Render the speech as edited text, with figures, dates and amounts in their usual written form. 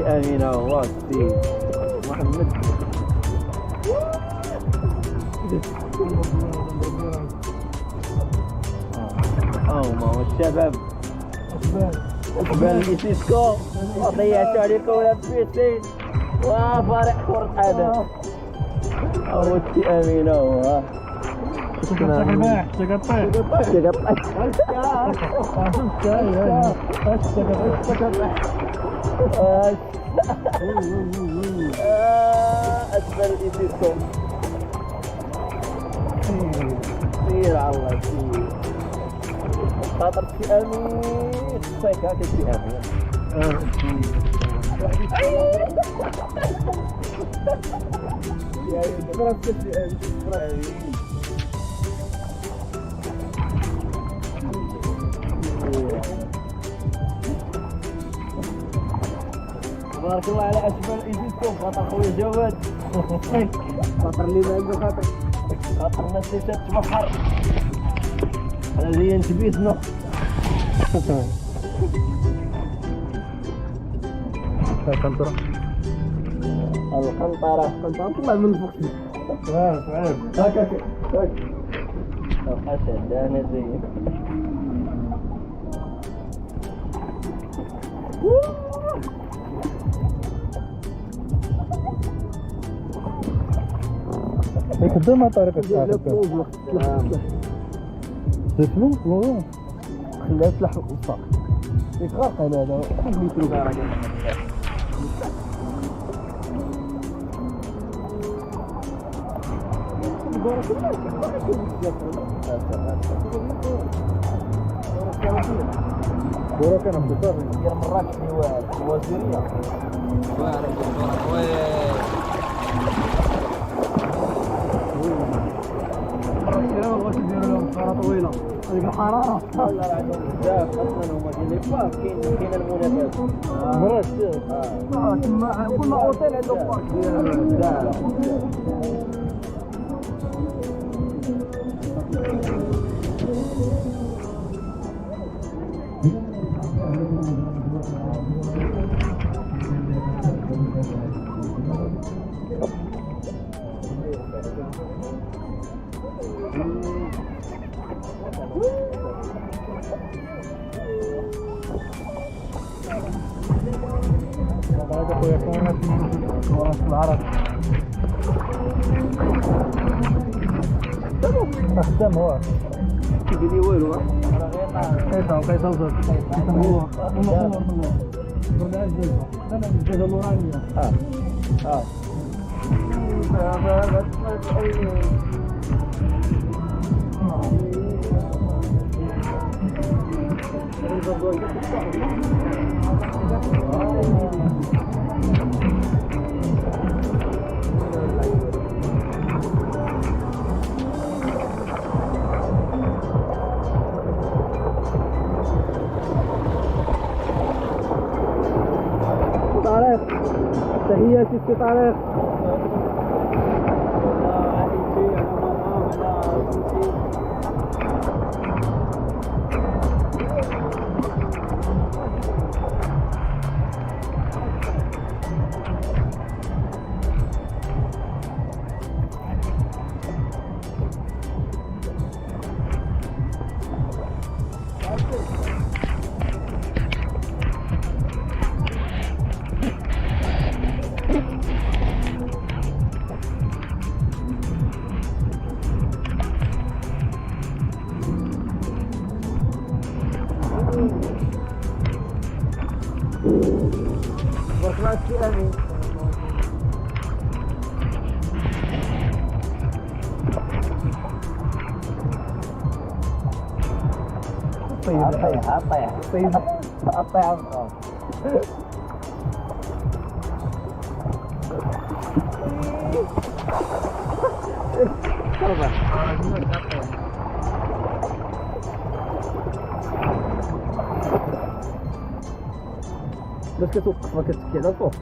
امين هو السي محمد. ما هو الشباب أحبال ليسيسكو وضيعتو عليكم ولا بيسين وفريق كرة قدم. هو السي امين هو أسفل إيديكم سير على الله سير خاطر سي أمين صيك هاك سي أمين ضربت سي أمين بارك الله على أشبال إيديكم خاطر خويا جواد خاطر اللي ما عنده خاطر الناس اللي تتبحر هذه نتبيتنا القنطرة طلع من الفوق صعيب هاك الحسد انا زين قدام طريقة الساعة شنو؟ والله خليها تلح وصاق ديك غرق هذا 5 متر كورة كان بخطر ديال مراكش الوزيرية واش يديروا لهم حرارة طويلة هذيك الحرارة لا عندهم بزاف اصلا هما ديال لي بارك كاين المنافسة مراكش تما كل اوتيل عنده بارك بزاف هذا خويا كان راس العرب خدام هو كيدير لي والو راه غير كيتوصل هو لا الجهه النورانيه طارق تحياتي سي طارق بارك الله فيك امين طيح بس كتوقف ما كتكي على الفوق